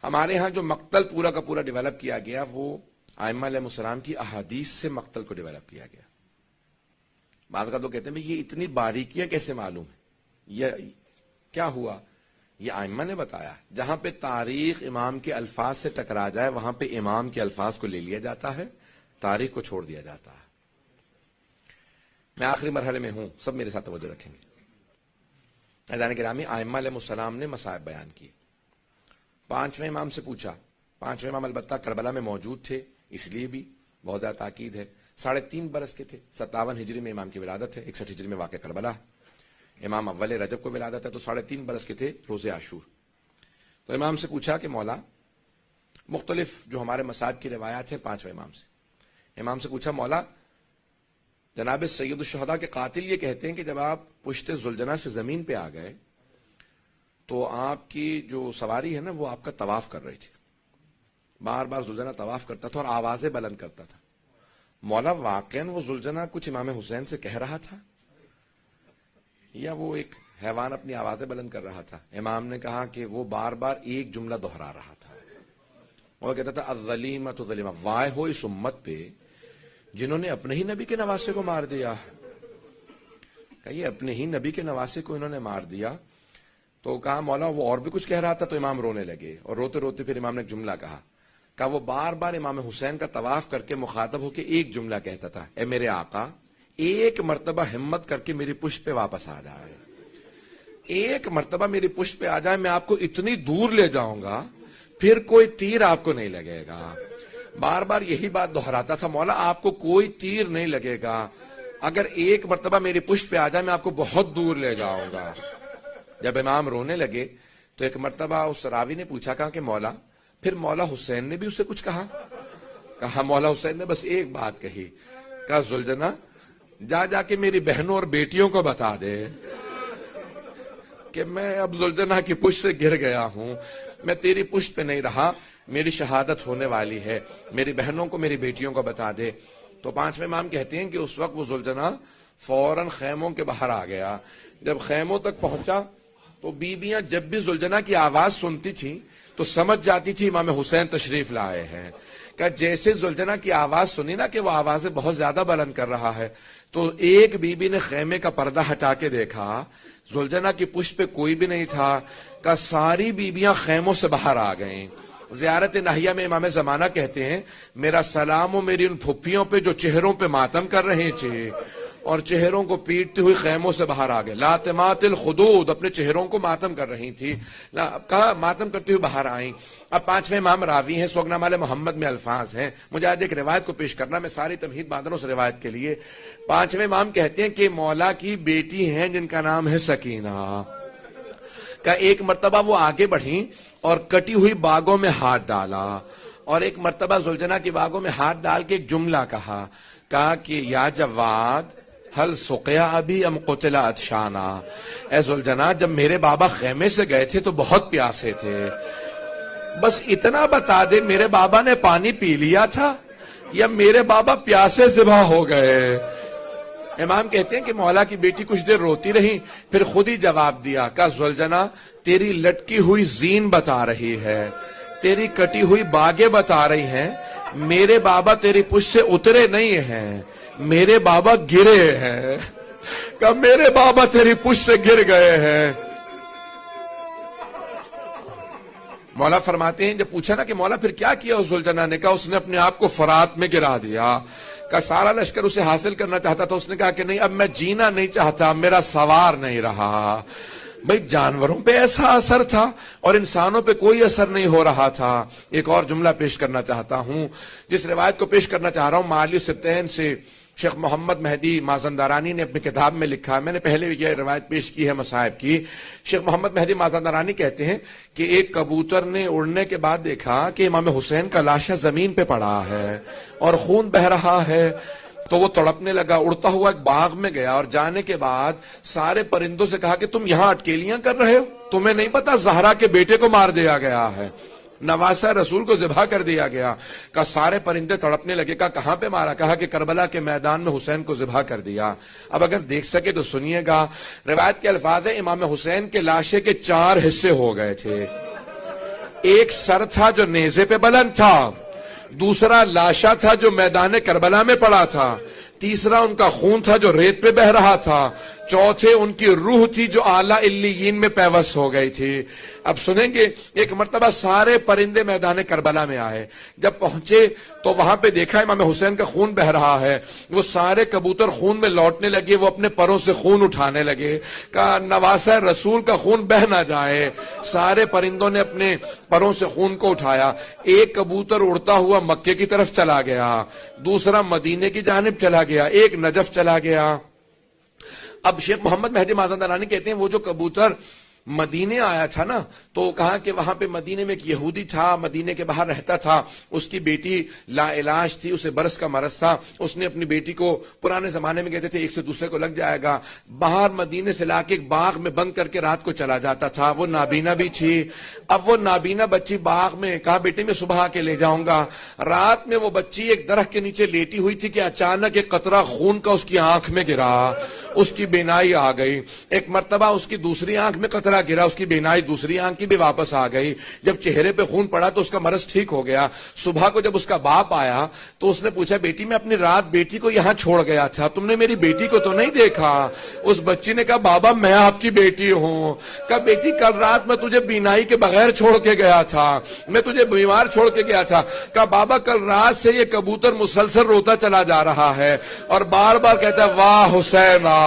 ہمارے ہاں جو مقتل پورا کا پورا ڈیولپ کیا گیا وہ ائمہ علیہ السلام کی احادیث سے مقتل کو ڈیولپ کیا گیا. بعض کا تو کہتے ہیں یہ اتنی باریکیاں کیسے معلوم ہے, یہ کیا ہوا؟ یہ ائمہ نے بتایا. جہاں پہ تاریخ امام کے الفاظ سے ٹکرا جائے وہاں پہ امام کے الفاظ کو لے لیا جاتا ہے, تاریخ کو چھوڑ دیا جاتا ہے. میں آخری مرحلے میں ہوں, سب میرے ساتھ توجہ رکھیں گے. عزیزان گرامی, ائمہ علیہ السلام نے مصائب بیان کیے. پانچویں امام سے پوچھا. پانچویں امام البتہ کربلا میں موجود تھے, اس لیے بھی بہت زیادہ تاکید ہے. 3.5 برس کے تھے. 57 ہجری میں امام کی ولادت ہے, 61 ہجری میں واقع کربلا. امام اول رجب کو ولادت ہے, تو 3.5 برس کے تھے روز عاشور. تو امام سے پوچھا کہ مولا, مختلف جو ہمارے مصائب کی روایات ہیں پانچویں امام سے, امام سے پوچھا مولا, جناب سید الشہداء کے قاتل یہ کہتے ہیں کہ جب آپ پشت ذوالجناح سے زمین پہ آ گئے تو آپ کی جو سواری ہے نا وہ آپ کا طواف کر رہی تھی. بار بار ذوالجناح طواف کرتا تھا اور آوازیں بلند کرتا تھا. مولا واقعاً وہ ذوالجناح کچھ امام حسین سے کہہ رہا تھا یا وہ ایک حیوان اپنی آوازیں بلند کر رہا تھا؟ امام نے کہا کہ وہ بار بار ایک جملہ دہرا رہا تھا. وہ کہتا تھا الظلیمۃ ظلیمہ, وائے ہو اس امت پہ جنہوں نے اپنے ہی نبی کے نواسے کو مار دیا. کہیے اپنے ہی نبی کے نواسے کو انہوں نے مار دیا. تو کہا مولا وہ اور بھی کچھ کہہ رہا تھا. تو امام رونے لگے اور روتے روتے پھر امام نے ایک جملہ کہا. کہا وہ بار بار امام حسین کا طواف کر کے مخاطب ہو کے ایک جملہ کہتا تھا, اے میرے آقا ایک مرتبہ ہمت کر کے میری پشت پہ واپس آ جائے, ایک مرتبہ میری پشت پہ آ جائے, میں آپ کو اتنی دور لے جاؤں گا پھر کوئی تیر آپ کو نہیں لگے گا. بار بار یہی بات دہراتا تھا, مولا آپ کو کوئی تیر نہیں لگے گا, اگر ایک مرتبہ میری پشت پہ آ جائے میں آپ کو بہت دور لے جاؤں گا. جب امام رونے لگے تو ایک مرتبہ اس راوی نے پوچھا, کہا کہ مولا پھر مولا حسین نے بھی اسے کچھ کہا؟ کہا مولا حسین نے بس ایک بات کہی. کہا ذوالجناح جا جا کے میری بہنوں اور بیٹیوں کو بتا دے کہ میں اب ذوالجناح کی پشت سے گر گیا ہوں, میں تیری پشت پہ نہیں رہا, میری شہادت ہونے والی ہے, میری بہنوں کو میری بیٹیوں کو بتا دے. تو پانچویں امام کہتے ہیں کہ اس وقت وہ ذوالجناح فوراً خیموں کے باہر آ گیا. جب خیموں تک پہنچا تو بیویاں جب بھی ذوالجناح کی آواز سنتی تھیں تو سمجھ جاتی تھی امام حسین تشریف لائے ہیں. کہ جیسے ذوالجناح کی آواز سنی نا کہ وہ آوازیں بہت زیادہ بلند کر رہا ہے, تو ایک بیوی نے خیمے کا پردہ ہٹا کے دیکھا, ذوالجناح کی پشت پہ کوئی بھی نہیں تھا. کہ ساری بیویاں خیموں سے باہر آ گئیں. زیارت ناہیہ میں امام زمانہ کہتے ہیں, میرا سلام و میری ان پھپھیوں پہ جو چہروں پہ ماتم کر رہے تھے اور چہروں کو پیٹتے ہوئے خیموں سے باہر آ گئے. لاتمات الخدود, اپنے چہروں کو ماتم کر رہی تھی, کہا ماتم کرتے ہوئے باہر آئیں. اب پانچویں امام راوی ہیں, سوگنامہ علیہ محمد میں الفاظ ہیں, مجھے آج ایک روایت کو پیش کرنا, میں ساری تمہید باندھوں اس روایت کے لیے. پانچویں امام کہتے ہیں کہ مولا کی بیٹی ہیں جن کا نام ہے سکینہ. کہ ایک مرتبہ وہ آگے بڑھیں اور کٹی ہوئی باغوں میں ہاتھ ڈالا, اور ایک مرتبہ ذوالجناح کی باغوں میں ہاتھ ڈال کے ایک جملہ کہا. کہا کہ یا جواد حل سقیا ابھی ام قتل عطشانا, اے ذوالجناح جب میرے بابا خیمے سے گئے تھے تو بہت پیاسے تھے, بس اتنا بتا دے میرے بابا نے پانی پی لیا تھا یا میرے بابا پیاسے ذبح ہو گئے. امام کہتے ہیں کہ مولا کی بیٹی کچھ دیر روتی رہی, پھر خود ہی جواب دیا. کہا ذوالجناح تیری لٹکی ہوئی زین بتا رہی ہے, تیری کٹی ہوئی باغیں بتا رہی ہیں, میرے بابا تیری پشت سے اترے نہیں ہیں, میرے بابا گرے ہیں. کہ میرے بابا تیری پشت سے گر گئے ہیں. مولا فرماتے ہیں, جب پوچھا نا کہ مولا پھر کیا کیا اس ذوالجناح نے, کہا اس نے اپنے آپ کو فرات میں گرا دیا. کا سارا لشکر اسے حاصل کرنا چاہتا تھا, اس نے کہا کہ نہیں اب میں جینا نہیں چاہتا, میرا سوار نہیں رہا. بھئی جانوروں پہ ایسا اثر تھا اور انسانوں پہ کوئی اثر نہیں ہو رہا تھا. ایک اور جملہ پیش کرنا چاہتا ہوں, جس روایت کو پیش کرنا چاہ رہا ہوں معالی السبتین سے شیخ محمد مہدی مازندرانی نے اپنی کتاب میں لکھا ہے. میں نے پہلے یہ روایت پیش کی ہے مصائب کی. شیخ محمد مہدی مازندرانی کہتے ہیں کہ ایک کبوتر نے اڑنے کے بعد دیکھا کہ امام حسین کا لاشا زمین پہ پڑا ہے اور خون بہ رہا ہے, تو وہ تڑپنے لگا, اڑتا ہوا ایک باغ میں گیا اور جانے کے بعد سارے پرندوں سے کہا کہ تم یہاں اٹکیلیاں کر رہے ہو, تمہیں نہیں پتا زہرا کے بیٹے کو مار دیا گیا ہے, نواسہ رسول کو ذبح کر دیا گیا. کہ سارے پرندے تڑپنے لگے. کہا کہاں پہ مارا؟ کہا کہ کربلا کے میدان میں حسین کو ذبح کر دیا. اب اگر دیکھ سکے تو سنیے گا, روایت کے الفاظ ہیں امام حسین کے لاشے کے 4 حصے ہو گئے تھے. ایک سر تھا جو نیزے پہ بلند تھا، دوسرا لاشا تھا جو میدان کربلا میں پڑا تھا، تیسرا ان کا خون تھا جو ریت پہ بہ رہا تھا، چوتھے ان کی روح تھی جو اعلیٰ علیین میں پیوست ہو گئی تھی۔ اب سنیں گے، ایک مرتبہ سارے پرندے میدان کربلا میں آئے، جب پہنچے تو وہاں پہ دیکھا امام حسین کا خون بہ رہا ہے، وہ سارے کبوتر خون میں لوٹنے لگے، وہ اپنے پروں سے خون اٹھانے لگے، کہا نواسہ رسول کا خون بہ نہ جائے۔ سارے پرندوں نے اپنے پروں سے خون کو اٹھایا، ایک کبوتر اڑتا ہوا مکے کی طرف چلا گیا، دوسرا مدینے کی جانب چلا گیا، ایک نجف چلا گیا۔ اب شیخ محمد مہدی مازندرانی کہتے ہیں وہ جو کبوتر مدینے آیا تھا نا، تو کہا کہ وہاں پہ مدینے میں ایک یہودی تھا، مدینے کے باہر رہتا تھا، اس کی بیٹی لا علاج تھی، اسے برس کا مرض تھا، اس نے اپنی بیٹی کو، پرانے زمانے میں کہتے تھے ایک سے دوسرے کو لگ جائے گا، باہر مدینے سے لا کے ایک باغ میں بند کر کے رات کو چلا جاتا تھا، وہ نابینا بھی تھی۔ اب وہ نابینا بچی باغ میں، کہا بیٹی میں صبح آ کے لے جاؤں گا۔ رات میں وہ بچی ایک درخت کے نیچے لیٹی ہوئی تھی کہ اچانک ایک قطرہ خون کا اس کی آنکھ میں گرا، اس کی بینائی آ گئی۔ ایک مرتبہ اس کی دوسری آنکھ میں قطرہ گرا، اس کی بینائی دوسری آنکھ کی بھی واپس آ گئی۔ جب چہرے پہ خون پڑا تو اس کا مرض ٹھیک ہو گیا۔ صبح کو جب اس کا باپ آیا تو اس نے پوچھا بیٹی میں اپنی رات بیٹی کو یہاں چھوڑ گیا تھا، تم نے میری بیٹی کو تو نہیں دیکھا؟ اس بچی نے کہا بابا میں آپ کی بیٹی ہوں۔ کہا بیٹی کل رات میں تجھے بینائی کے بغیر چھوڑ کے گیا تھا، میں تجھے بیمار چھوڑ کے گیا تھا۔ کہا بابا کل رات سے یہ کبوتر مسلسل روتا چلا جا رہا ہے اور بار بار کہتا ہے واہ حسینا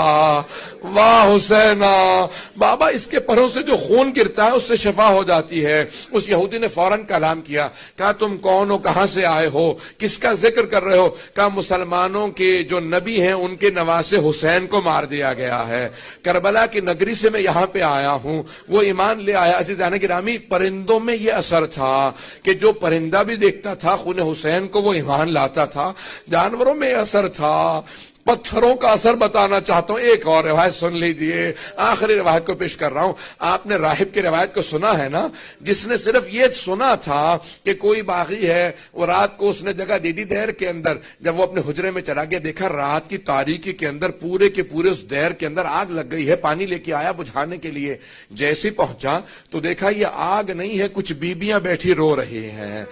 واہ حسینا۔ بابا اس کے پروں سے جو خون گرتا ہے اس سے شفا ہو جاتی ہے۔ اس یہودی نے فوراً کلام کیا، کہا تم کون ہو، کہاں سے آئے ہو، کس کا ذکر کر رہے ہو؟ کہا مسلمانوں کے جو نبی ہیں ان کے نواسے حسین کو مار دیا گیا ہے، کربلا کی نگری سے میں یہاں پہ آیا ہوں، وہ ایمان لے آیا۔ عزیزان گرامی، پرندوں میں یہ اثر تھا کہ جو پرندہ بھی دیکھتا تھا خون حسین کو وہ ایمان لاتا تھا۔ جانوروں میں اثر تھا۔ پتھروں کا اثر بتانا چاہتا ہوں، ایک اور روایت سن لیجئے، آخری روایت کو پیش کر رہا ہوں۔ آپ نے راہب کی روایت کو سنا ہے نا، جس نے صرف یہ سنا تھا کہ کوئی باغی ہے، وہ رات کو اس نے جگہ دے دی دیر کے اندر، جب وہ اپنے حجرے میں چلا گیا دیکھا رات کی تاریکی کے اندر پورے کے پورے اس دیر کے اندر آگ لگ گئی ہے، پانی لے کے آیا بجھانے کے لیے، جیسے پہنچا تو دیکھا یہ آگ نہیں ہے، کچھ بیبیاں بیٹھی رو رہی ہیں،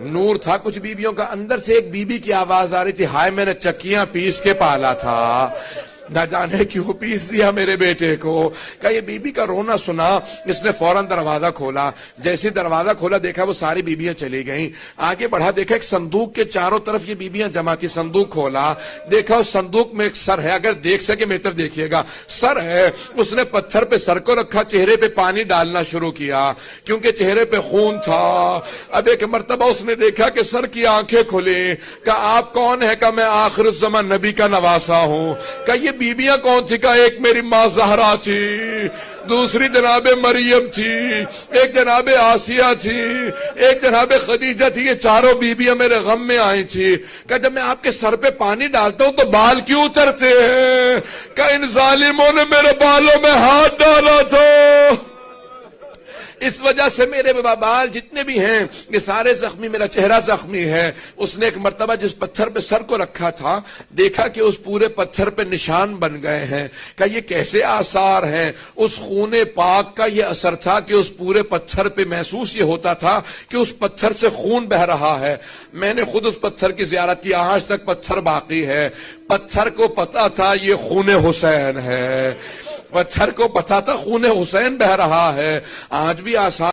نور تھا کچھ بیبیوں کا۔ اندر سے ایک بیوی کی آواز آ رہی تھی، ہائے میں نے چکیاں پیس کے پالا تھا، نہ جانے کیوں پیس دیا میرے بیٹے کو۔ کہا یہ بیوی کا رونا سنا، اس نے فوراً دروازہ کھولا، جیسے دروازہ کھولا دیکھا وہ ساری بیبیاں چلی گئیں۔ آگے بڑھا دیکھا ایک صندوق کے چاروں طرف یہ بیبیاں جمع تھی، صندوق کھولا دیکھا اس صندوق میں ایک سر ہے، اگر دیکھ سکے میرے طرف دیکھیے گا، سر ہے۔ اس نے پتھر پہ سر کو رکھا، چہرے پہ پانی ڈالنا شروع کیا کیونکہ چہرے پہ خون تھا۔ اب ایک مرتبہ اس نے دیکھا کہ سر کی آنکھیں کھلی، کہا آپ کون ہے؟ کہا میں آخر الزمان نبی کا نواسا ہوں۔ کہا یہ بیبیاں کون تھی؟ کہا ایک میری ماں زہرا تھی، دوسری جناب مریم تھی، ایک جناب آسیہ تھی، ایک جناب خدیجہ تھی، یہ چاروں بیبیاں میرے غم میں آئی تھی۔ کہا جب میں آپ کے سر پہ پانی ڈالتا ہوں تو بال کیوں اترتے ہیں؟ کہا ان ظالموں نے میرے بالوں میں ہاتھ ڈالا تھا، اس وجہ سے میرے بال جتنے بھی ہیں یہ سارے زخمی، میرا چہرہ زخمی ہے۔ اس نے ایک مرتبہ جس پتھر پہ سر کو رکھا تھا دیکھا کہ اس پورے پتھر پہ نشان بن گئے ہیں۔ کہ یہ کیسے آثار ہیں؟ اس خون پاک کا یہ اثر تھا کہ اس پورے پتھر پہ محسوس یہ ہوتا تھا کہ اس پتھر سے خون بہ رہا ہے۔ میں نے خود اس پتھر کی زیارت کی، آج تک پتھر باقی ہے۔ پتھر کو پتا تھا یہ خون حسین ہے، پتھر کو پتا تھا خون حسین بہ رہا ہے۔ آج بھی آسان